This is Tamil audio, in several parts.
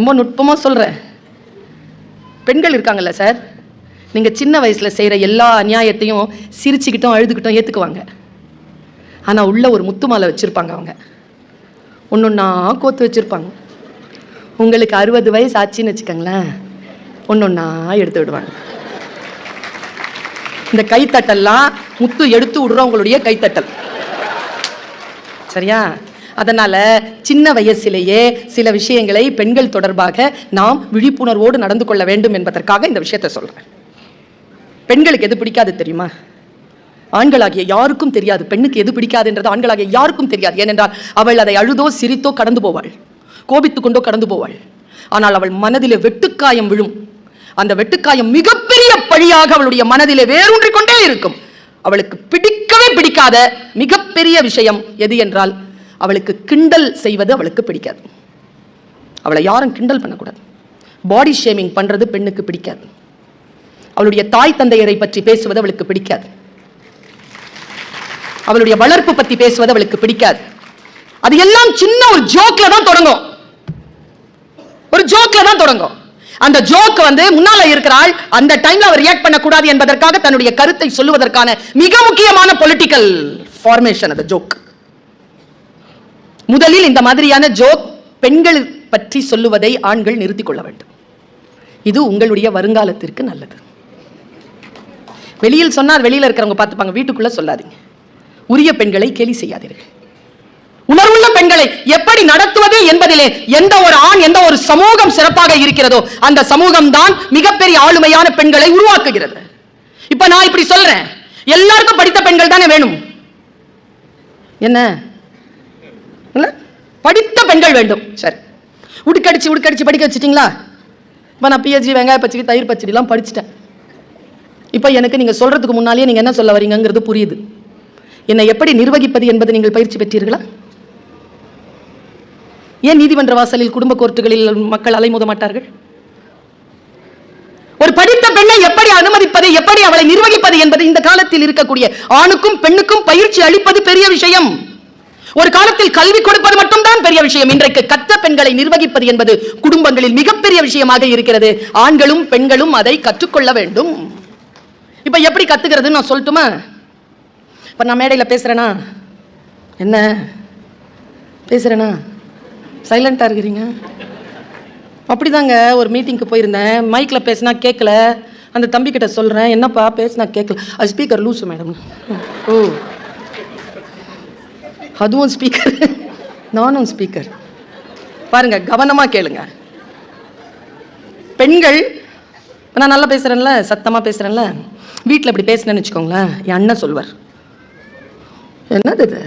ரொம்ப நுட்பமாக சொல்கிறேன். பெண்கள் இருக்காங்கல்ல சார், நீங்கள் சின்ன வயசில் செய்கிற எல்லா அநியாயத்தையும் சிரிச்சுக்கிட்டோம் அழுதுகிட்டோம் ஏற்றுக்குவாங்க. ஆனால் உள்ள ஒரு முத்து மாலை வச்சுருப்பாங்க. அவங்க ஒன்றா கோத்து வச்சுருப்பாங்க. உங்களுக்கு 60 வயசு ஆச்சுன்னு வச்சுக்கோங்களேன், ஒன்றா எடுத்து விடுவாங்க. இந்த கைத்தட்டல்லாம் முத்து எடுத்து விடுறவங்களுடைய கைத்தட்டல், சரியா? அதனால சின்ன வயசிலேயே சில விஷயங்களை பெண்கள் தொடர்பாக நாம் விழிப்புணர்வோடு நடந்து கொள்ள வேண்டும் என்பதற்காக இந்த விஷயத்தை சொல்றேன். பெண்களுக்கு எது பிடிக்காது தெரியுமா? ஆண்களாகிய யாருக்கும் தெரியாது. பெண்ணுக்கு எது பிடிக்காதுன்றது ஆண்களாகிய யாருக்கும் தெரியாது. ஏனென்றால் அவள் அதை அழுதோ சிரித்தோ கடந்து போவாள், கோபித்துக் கொண்டோ கடந்து போவாள். ஆனால் அவள் மனதிலே வெட்டுக்காயம் விழும். அந்த வெட்டுக்காயம் மிகப்பெரிய பழியாக அவளுடைய மனதிலே வேரூன்றிக் கொண்டே இருக்கும். அவளுக்கு பிடிக்கவே பிடிக்காத மிகப்பெரிய விஷயம் எது என்றால், அவளுக்கு கிண்டல் செய்வது அவளுக்கு பிடிக்காது. அவளை யாரும் கிண்டல் பண்ணக்கூடாது. பாடி ஷேமிங் பண்றது பெண்ணுக்கு பிடிக்காது. அவளுடைய தாய் தந்தையரை பற்றி பேசுவது அவளுக்கு பிடிக்காது. அவளுடைய வளர்ப்பு பற்றி பேசுவது அவளுக்கு பிடிக்காது. அது எல்லாம் சின்ன ஒரு ஜோக்ல தான் தொடங்கும். ஒரு ஜோக்ல தான் தொடங்கும். அந்த ஜோக் முன்னால இருக்கிறாள், அந்த டைம்ல அவர் ரியாக்ட் பண்ணக்கூடாது என்பதற்காக தன்னுடைய கருத்தை சொல்லுவதற்கான மிக முக்கியமான பொலிட்டிக்கல் ஃபார்மேஷன் அந்த ஜோக். முதலில் இந்த மாதிரியான ஜோக் பெண்கள் பற்றி சொல்லுவதை ஆண்கள் நிறுத்திக் கொள்ள வேண்டும். இது உங்களுடைய வருங்காலத்திற்கு நல்லது. வெளியில் சொன்னால் வெளியில இருக்கிறவங்க பார்த்துப்பாங்க, வீட்டுக்குள்ள சொல்லாதீங்க. உரிய பெண்களை கேலி செய்யாதீர்கள். உணர்வுள்ள பெண்களை எப்படி நடத்துவது என்பதிலே எந்த ஒரு ஆண், எந்த ஒரு சமூகம் சிறப்பாக இருக்கிறதோ அந்த சமூகம் தான் மிகப்பெரிய ஆளுமையான பெண்களை உருவாக்குகிறது. இப்ப நான் இப்படி சொல்றேன், எல்லாருக்கும் படித்த பெண்கள் தானே வேணும். என்ன படித்த பெண்கள் வேண்டும். சரி, உடுக்கடிச்சு படிக்க வச்சிட்டீங்களா? இப்ப நான் பிஹெச்டி வெங்காய பச்சடி தயிர் பச்சடி எல்லாம் படிச்சுட்டேன். இப்ப எனக்கு நீங்க சொல்றதுக்கு முன்னாலேயே நீங்க என்ன சொல்ல வரீங்கிறது புரியுது. என்னை எப்படி நிர்வகிப்பது என்பது நீங்கள் பயிற்சி பெற்றீர்களா? ஏன் நீதிமன்ற வாசலில் குடும்ப கோர்ட்டுகளில் மக்கள் அலைமோத மாட்டார்கள்? ஒரு படித்த பெண்ணை எப்படி அனுமதிப்பது, எப்படி அவளை நிர்வகிப்பது என்பது இந்த காலத்தில் இருக்கக்கூடிய ஆணுக்கும் பெண்ணுக்கும் பயிற்சி அளிப்பது பெரிய விஷயம். ஒரு காலத்தில் கல்வி கொடுப்பது மட்டும்தான் பெரிய விஷயம். இன்றைக்கு கற்ற பெண்களை நிர்வகிப்பது என்பது குடும்பங்களில் மிகப்பெரிய விஷயமாக இருக்கிறது. ஆண்களும் பெண்களும் அதை கற்றுக்கொள்ள வேண்டும். இப்ப எப்படி கத்துக்கிறது நான் சொல்லட்டுமா? இப்ப நான் மேடையில் பேசுறேனா, என்ன பேசுறேனா, சைலண்டா இருக்கிறீங்க? அப்படிதாங்க. ஒரு மீட்டிங்க்கு போயிருந்தேன், மைக்ல பேசினா கேட்கல. அந்த தம்பி கிட்ட சொல்றேன், என்னப்பா பேசினா கேட்கல. அது ஸ்பீக்கர் லூசு மேடம். ஓ, அதுவும் ஸ்பீக்கர், நானும் ஸ்பீக்கர். பாருங்க, கவனமா கேளுங்க. பெண்கள், நான் நல்லா பேசுறேன்ல, சத்தமா பேசுறேன்ல, வீட்டில் இப்படி பேசுனேன்னு வச்சுக்கோங்களேன், என் அண்ணன் சொல்வார், என்னது இது,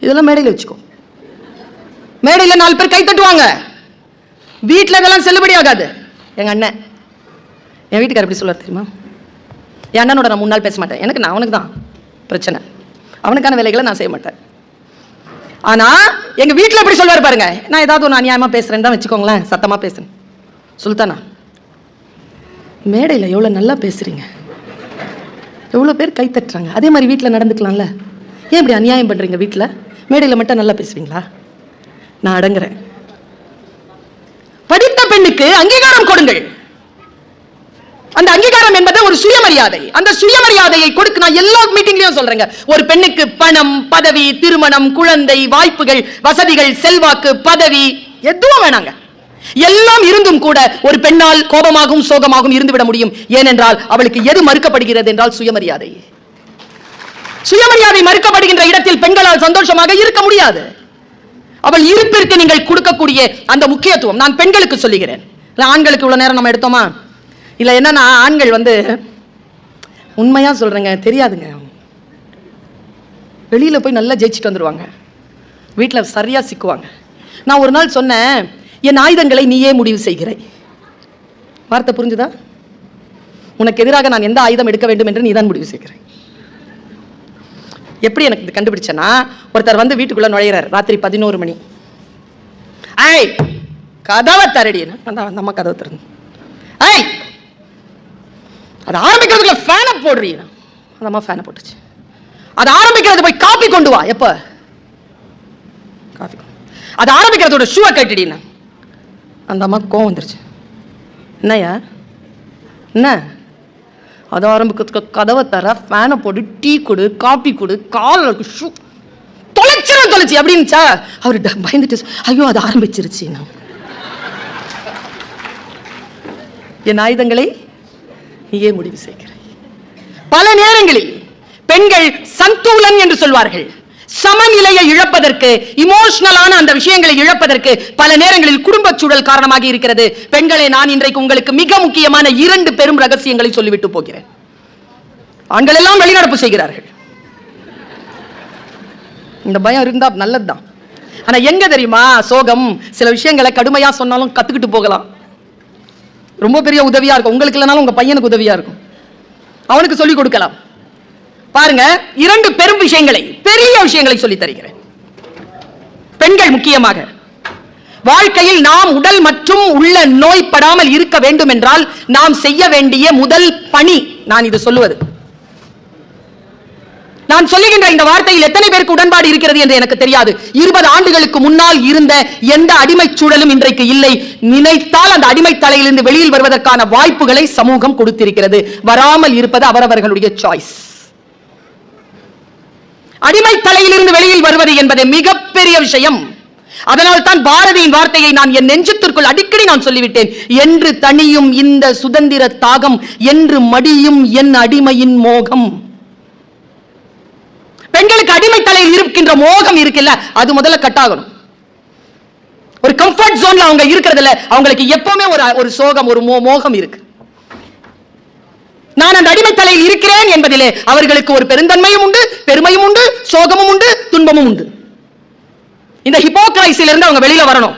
இதெல்லாம் மேடையில் வச்சுக்கோ. மேடையில் 4 பேர் கை தட்டுவாங்க. வீட்டில் இதெல்லாம் செல்லுபடி ஆகாது. எங்க அண்ணன், என் வீட்டுக்காரர் எப்படி சொல்லுவார் தெரியுமா? என் அண்ணனோட நான் 3 நாள் பேச மாட்டேன். எனக்கு நான் அவனுக்கு தான் பிரச்சனை, அவனுக்கான வேலைகளை நான் செய்ய மாட்டேன். ஆனா எங்க வீட்டில் எப்படி சொல்வார் பாருங்க, நான் ஏதாவது ஒன்று அநியாயமா பேசுறேன்னு தான் வச்சுக்கோங்களேன், சத்தமா பேசுறேன், சுல்தானா மேடையில் எவ்வளோ நல்லா பேசுறீங்க, எவ்வளோ பேர் கை தட்டுறாங்க. அதே மாதிரி வீட்டில் நடந்துக்கலாம்ல. ஏன் இப்படி அநியாயம் பண்றீங்க? வீட்டில் மேடையில் மட்டும் நல்லா பேசுவீங்களா? நான் அடங்குறேன். படித்த பெண்ணுக்கு அங்கீகாரம் கொடுங்கள். அந்த அங்கீகாரம் என்பது ஒரு சுயமரியாதை. அந்த சுயமரியாதையை கொடுக்க நான் எல்லா மீட்டிங்லயும் சொல்றேங்க. ஒரு பெண்ணுக்கு பணம், பதவி, திருமணம், குழந்தை, வாய்ப்புகள், வசதிகள், செல்வாக்கு, பதவி எதுவும் வேணாங்க. எல்லாம் இருந்தும் கூட ஒரு பெண்ணால் கோபமாகவும் சோகமாகவும் இருந்துவிட முடியும். ஏனென்றால் அவளுக்கு எது மறுக்கப்படுகிறது என்றால் சுயமரியாதை. சுயமரியாதை மறுக்கப்படுகின்ற இடத்தில் பெண்களால் சந்தோஷமாக இருக்க முடியாது. அவள் இருப்பிற்கு நீங்கள் கொடுக்கக்கூடிய அந்த முக்கியத்துவம் நான் பெண்களுக்கு சொல்லுகிறேன். ஆண்களுக்கு இவ்வளவு நேரம் நம்ம எடுத்தோமா? இல்ல, என்னன்னா ஆண்கள் உண்மையா சொல்றேங்க, தெரியாதுங்க. வெளியில போய் நல்லா ஜெயிச்சுட்டு வந்துருவாங்க, வீட்டுல சரியா சிக்குவாங்க. நான் ஒரு நாள் சொன்னேன், என் ஆயுதங்களை நீயே முடிவு செய்கிறாய். வார்த்தை புரிஞ்சுதா? உனக்கு எதிராக நான் எந்த ஆயுதம் எடுக்க வேண்டும் என்று நீதான் முடிவு செய்கிறாய். எப்படி எனக்கு இது கண்டுபிடிச்சேன்னா, ஒருத்தர் வீட்டுக்குள்ள நுழையிறார், ராத்திரி 11 மணி. ஐய், கதவை தரடி. அந்த அம்மா கதவை திறந்து, ஐய் அது ஆரம்பிக்கிறதுக்குள்ள ஃபேனை போடுறீ. அந்த அம்மா ஃபேனை போட்டுச்சு. அது ஆரம்பிக்கிறது போய் காப்பி கொண்டு வா. எப்ப காஃபி? அது ஆரம்பிக்கிறதோட ஷூவை கட்டிடினா அந்த அம்மா கோவம் வந்துருச்சு. என்னையா என்ன அது ஆரம்பிக்கிறதுக்கு கதவை தர, ஃபேனை போடு, டீ கொடு, காப்பி கொடு, கால் ஷூ தொலைச்சி அப்படின்னுச்சா. அவரு பயந்துட்டு ஐயோ அது ஆரம்பிச்சிருச்சு. நான் என் ஆயுதங்களை நீயே முடிவு செய்கிறாய். பல நேரங்களில் பெண்கள் சந்தூலன் என்று சொல்வார்கள். சமநிலையை இழப்பதற்கு, இமோஷனலான அந்த விஷயங்களை இழப்பதற்கு பல நேரங்களில் குடும்ப சூழல் காரணமாக இருக்கிறது. பெண்களை, நான் இன்றைக்கு உங்களுக்கு மிக முக்கியமான 2 பெரும் ரகசியங்களை சொல்லிவிட்டு போகிறேன். ஆண்கள் எல்லாம் வெளிநடப்பு செய்கிறார்கள். இந்த பயம் இருந்தா நல்லதுதான். ஆனா எங்க தெரியுமா சோகம்? சில விஷயங்களை கடுமையா சொன்னாலும் கத்துக்கிட்டு போகலாம். ரொம்ப பெரிய உதவியா இருக்கும். உங்களுக்கு இல்லைனாலும் உங்க பையனுக்கு உதவியா இருக்கும். அவனுக்கு சொல்லிக் கொடுக்கலாம். பாருங்க, 2 பெரும் விஷயங்களை, பெரிய விஷயங்களை சொல்லி தருகிறேன். பெண்கள் முக்கியமாக வாழ்க்கையில் நாம் உடல் மற்றும் உள்ள நோய்படாமல் இருக்க வேண்டும் என்றால் நாம் செய்ய வேண்டிய முதல் பணி, நான் இது சொல்லுவது. நான் சொல்லுகின்ற இந்த வார்த்தையில் எத்தனை பேருக்கு உடன்பாடு இருக்கிறது என்று எனக்கு தெரியாது. 20 ஆண்டுகளுக்கு முன்னால் இருந்த எந்த அடிமை சூழலும் இன்றைக்கு இல்லை. நினைத்தால் அந்த அடிமை தலையிலிருந்து வெளியில் வருவதற்கான வாய்ப்புகளை சமூகம் கொடுத்திருக்கிறது. வராமல் இருப்பது அவரவர்களுடைய சாய்ஸ். அடிமை தலையிலிருந்து வெளியில் வருவது என்பது மிகப்பெரிய விஷயம். அதனால் தான் பாரதியின் வார்த்தையை நான் என் நெஞ்சத்திற்குள் அடிக்கடி நான் சொல்லிவிட்டேன். என்று தனியும் இந்த சுதந்திர தாகம், என்று மடியும் என் அடிமையின் மோகம். பெண்களுக்கு அடிமை தலையில் இருக்கின்ற மோகம் இருக்குல்ல, அது முதல்ல கட்டாகணும். ஒரு கம்ஃபர்ட் ஜோன்ல அவங்க இருக்கிறதுல அவங்களுக்கு எப்பவுமே ஒரு சோகம், ஒரு மோகம் இருக்கு. நான் அந்த அடிமை தலையில் இருக்கிறேன் என்பதிலே அவர்களுக்கு ஒரு பெருந்தன்மையும் உண்டு, பெருமையும் உண்டு, சோகமும் உண்டு, துன்பமும் உண்டு. இந்த ஹிப்போக்ரைசில இருந்து அவங்க வெளியில வரணும்.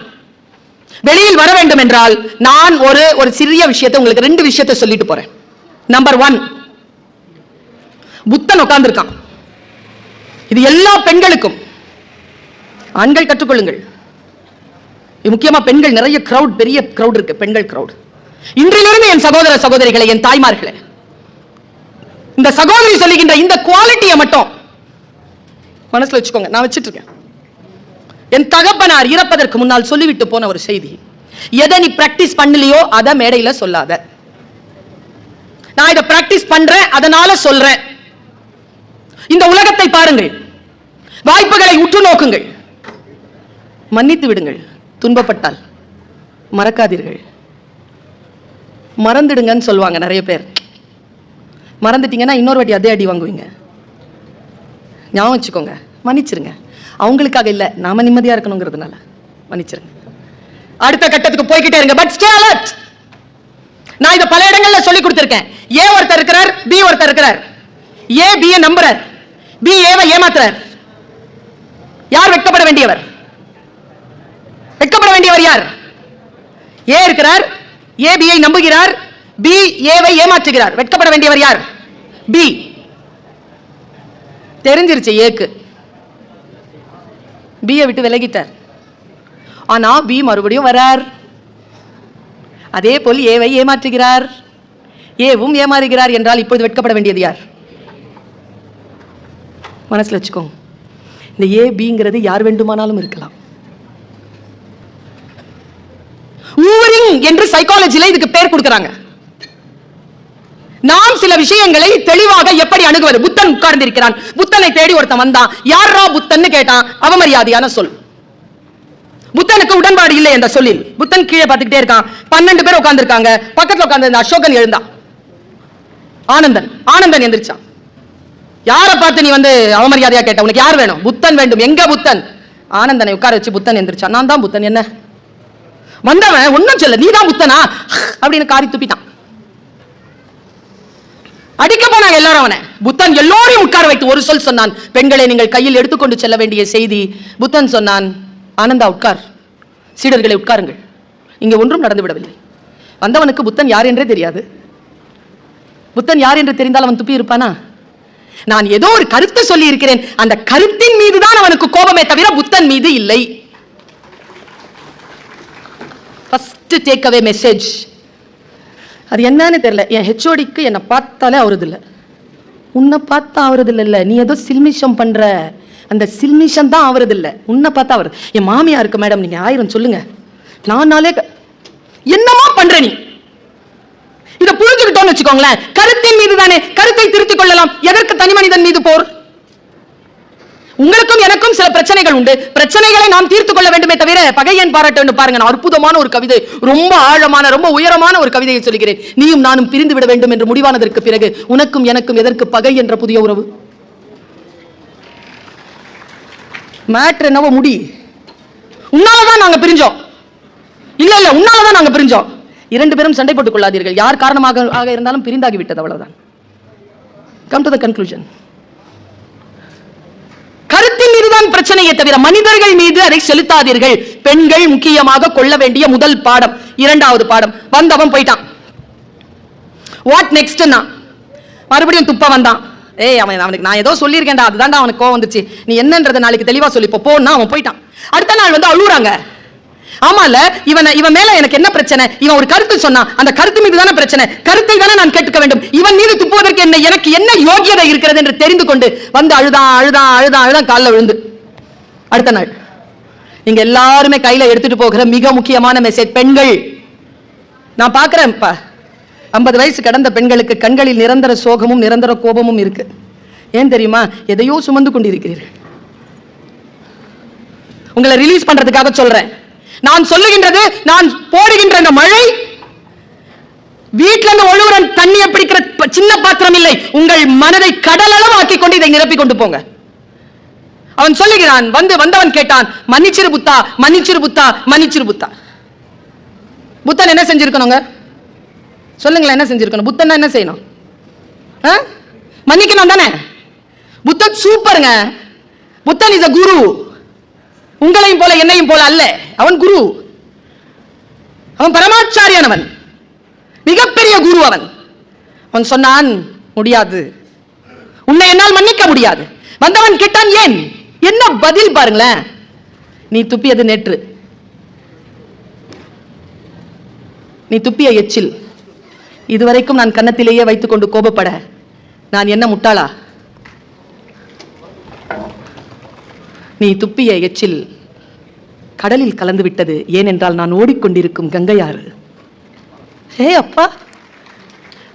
வெளியில் வர வேண்டும் என்றால் நான் ஒரு சிறிய விஷயத்தை உங்களுக்கு 2 விஷயத்தை சொல்லிட்டு போறேன். நம்பர் 1, புத்தன் உட்கார்ந்திருக்கான். இது எல்லா பெண்களுக்கும். ஆண்கள் கற்றுக்கொள்ளுங்கள். முக்கியமா பெண்கள், நிறைய கிரவுட், பெரிய கிரவுட் இருக்கு, பெண்கள் கிரவுட். இன்றிலிருந்து என் சகோதர சகோதரிகளை, என் தாய்மார்களே, இந்த சகோதரி சொல்லுகின்ற இந்த குவாலிட்டியை மட்டும் மனசுல வச்சுக்கோங்க. நான் வச்சிட்டு இருக்கேன். என் தகப்பனார் இறப்பதற்கு முன்னால் சொல்லிவிட்டு போன ஒரு செய்தி, எதை நீ பிராக்டிஸ் பண்ணலையோ அதை மேடையில சொல்லாத. நான் இதை பிராக்டிஸ் பண்றேன், அதனால சொல்றேன். இந்த உலகத்தை பாருங்கள், வாய்ப்புகளை உற்று நோக்குங்கள், மன்னித்து விடுங்கள். துன்பப்பட்டால் மறக்காதீர்கள். மறந்துடுங்கன்னு சொல்லுவாங்க நிறைய பேர். மறந்துட்டீங்கன்னா இன்னொரு வாட்டி அதே அடி வாங்குவீங்க. ஞாபகம் வச்சுக்கோங்க, மன்னிச்சிருங்க. அவங்களுக்காக இல்ல, நாம நிம்மதியா இருக்கணுங்கிறதுனால மன்னிச்சிருங்க. அடுத்த கட்டத்துக்கு போய்கிட்டே இருங்க. But stay alert. நான் இத பல இடங்கள்ல சொல்லி கொடுத்திருக்கேன். ஏ ஒருத்தர் இருக்கிறார், பி ஒருத்தர் இருக்கிறார். ஏ பியை நம்புறார், பி ஏவை ஏமாத்துறார். யார் வெட்கப்பட வேண்டியவர்? வெட்கப்பட வேண்டியவர் யார்? ஏ இருக்கிறார், ஏ பியை நம்புகிறார், பி ஏவை ஏமாற்றுகிறார். வெட்கப்பட வேண்டியவர் யார்? பி. தெரிஞ்சிருச்சு ஏக்கு, பியை விட்டு விலகிட்டார். ஆனா பி மறுபடியும் வரார். அதே போல் ஏவை ஏமாற்றுகிறார், ஏவும் ஏமாறுகிறார் என்றால் இப்போது வெட்கப்பட வேண்டியது யார்? மனசுல வச்சுக்கோங்க. இந்த ஏ பிங்கிறது யார் வேண்டுமானாலும் இருக்கலாம். ஊரிங் என்று சைக்காலஜில இதுக்கு பேர் கொடுக்கறாங்க. நாம் சில விஷயங்களை தெளிவாக எப்படி அணுகுவது? புத்தன் உட்கார்ந்து இருக்கிறான். புத்தனை தேடி ஒருத்தன் வந்தான். யாரா புத்தன்னு கேட்டான். அவமரியாதையான சொல். புத்தனுக்கு உடன்பாடு இல்லை என்ற சொல்லில் புத்தன் கீழே பார்த்துக்கிட்டே இருக்கான். 12 பேர் உட்கார்ந்து இருக்காங்க. பக்கத்துல உட்கார்ந்து அசோகன் எழுந்தான். ஆனந்தன் எந்திரிச்சான். யாரை பார்த்து நீ அவமரியாதையா கேட்ட? உனக்கு யார் வேணும்? புத்தன் வேண்டும். எங்க புத்தன்? ஆனந்தனை உட்கார வச்சு புத்தன் எந்திரிச்சான். நான் தான் புத்தன். என்ன வந்தவன் ஒன்னும் சொல்ல, நீ தான் புத்தனா அப்படின்னு காரி துப்பிட்டான். அடிக்க போனாங்க எல்லாரும் அவனை. புத்தன் எல்லோரையும் உட்கார வைத்து ஒரு சொல் சொன்னான். பெண்களை நீங்கள் கையில் எடுத்துக்கொண்டு செல்ல வேண்டிய செய்தி. புத்தன் சொன்னான், ஆனந்தா உட்கார், சீடர்களை உட்காருங்கள். இங்கே ஒன்றும் நடந்து விடவில்லை. வந்தவனுக்கு புத்தன் யார் என்றே தெரியாது. புத்தன் யார் என்று தெரிந்தால் அவன் துப்பி இருப்பானா? நான் ஏதோ ஒரு கருத்தை சொல்லி இருக்கிறேன். அந்த கருத்தின் மீதுதான் அவனுக்கு கோபமே தவிர புத்தன் மீது இல்லை. First take away message. அது என்னன்னு தெரியல. என் ஹெச்ஓடிக்கு என்னை பார்த்தாலே அவரது இல்லை, உன்னை பார்த்தா அவரது இல்லை. நீ ஏதோ சில்மிஷம் பண்ற, அந்த சில்மிஷம் தான் அவரது இல்லை, உன்னை பார்த்தா அவர். என் மாமியா இருக்கு மேடம், நீங்க 1000 சொல்லுங்க. நானாலே பண்ற நீ. இதை புரிஞ்சுக்கிட்டோம்னு வச்சுக்கோங்களேன், கருத்தின் மீது தானே கருத்தை திருத்திக் கொள்ளலாம். எதற்கு தனி மனிதன் மீது போர்? உங்களுக்கும் எனக்கும் சில பிரச்சனைகள் உண்டு. பிரச்சனைகளை நாம் தீர்த்து கொள்ள வேண்டுமே தவிர பகையன் பாராட்ட வேண்டும். பாருங்க, அற்புதமான ஒரு கவிதை, ரொம்ப ஆழமான ரொம்ப உயரமான ஒரு கவிதையை சொல்கிறேன். நீயும் நானும் பிரிந்து விட வேண்டும் என்று முடிவானதற்கு பிறகு உனக்கும் எனக்கும் எதற்கு பகை என்ற புதிய உறவு? மேட்ரு என்னவோ முடி. உன்னாலதான் நாங்க பிரிஞ்சோம். இல்ல இல்ல, உன்னாலதான் நாங்க பிரிஞ்சோம். இரண்டு பேரும் சண்டை போட்டுக் கொள்ளாதீர்கள். யார் காரணமாக இருந்தாலும் பிரிந்தாகி விட்டது, அவ்வளவுதான். Come to the conclusion. கருத்தின் மீதுதான் பிரச்சனையை தவிர மனிதர்கள் மீது அதை செலுத்தாதீர்கள். பெண்கள் முக்கியமாக கொள்ள வேண்டிய முதல் பாடம். இரண்டாவது பாடம், வந்தவன் போயிட்டான். What next? மறுபடியும் துப்ப வந்தான். அவனுக்கு நான் ஏதோ சொல்லியிருக்கேன்டா, அதுதான்டா அவனுக்கு கோவம் வந்துச்சு, நீ என்னன்றதை நாளைக்கு தெளிவா சொல்லி போன்னா அவன் போயிட்டான். அடுத்த நாள் வந்து அழுறாங்க. ஆமால, இவன் மேல எனக்கு என்ன பிரச்சனை? இவன் ஒரு கருத்து சொன்னான், அந்த கருத்து மீது தானே பிரச்சனை, கருத்தை தானே நான் கேட்க வேண்டும். இவன் மீது துப்புவதற்கு எனக்கு என்ன யோகியதை இருக்கிறது என்று தெரிந்து கொண்டு வந்து அழுதான் காலில் விழுந்து. அடுத்த நாள் நீங்க எல்லாருமே கையில எடுத்துட்டு போகிற மிக முக்கியமான மெசேஜ், பெண்கள். நான் பாக்குறேன், 50 வயசு கடந்த பெண்களுக்கு கண்களில் நிரந்தர சோகமும் நிரந்தர கோபமும் இருக்கு. ஏன் தெரியுமா? எதையோ சுமந்து கொண்டிருக்கிறீர்கள். உங்களை ரிலீஸ் பண்றதுக்காக சொல்றேன். நான் சொல்லுகின்றது, நான் போடுகின்ற இந்த மழை வீட்டில இருந்து ஒழுகுற தண்ணியை பிடிக்கிற சின்ன பாத்திரம் இல்லை. உங்கள் மனதை கடலளவு ஆக்கி கொண்டு இதை நிரப்பி கொண்டு போங்க. அவன் சொல்லுகிறான், வந்தவன் கேட்டான், மன்னிச்சிரு புத்தா, மன்னிச்சிரு புத்தா, மன்னிச்சிரு புத்தா. புத்தன் என்ன செஞ்சிருக்கணுங்க? சொல்லுங்களேன், என்ன செஞ்சிருக்கணும்? புத்தன் என்ன செய்யணும்? மன்னிக்கணும் தானே? புத்தன் சூப்பருங்க. புத்தன் இஸ் a குரு. உங்களையும் போல என்னையும் போல அல்ல. அவன் குரு, அவன் பரமாச்சாரியனவன், மிகப்பெரிய குரு அவன். அவன் சொன்னான், முடியாது, உன்னை என்னால் மன்னிக்க முடியாது. வந்தவன் கேட்டான், ஏன்? என்ன பதில் பாருங்களேன். நீ துப்பியது நேற்று, நீ துப்பிய எச்சில் இதுவரைக்கும் நான் கன்னத்திலேயே வைத்துக் கொண்டு கோபப்பட நான் என்ன முட்டாளா? நீ துப்பிய எச்சில் கடலில் கலந்து விட்டது. ஏனென்றால் நான் ஓடிக்கொண்டிருக்கும் கங்கையாறு. அப்பா,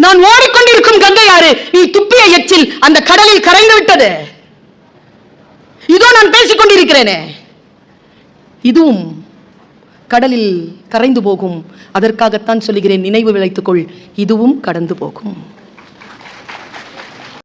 நான் ஓடிக்கொண்டிருக்கும் கங்கையாறு, நீ துப்பிய எச்சில் அந்த கடலில் கரைந்து விட்டது. இதோ நான் பேசிக் கொண்டிருக்கிறேனே, இதுவும் கடலில் கரைந்து போகும். அதற்காகத்தான் சொல்லுகிறேன், நினைவு விளைத்துக்கொள், இதுவும் கடந்து போகும்.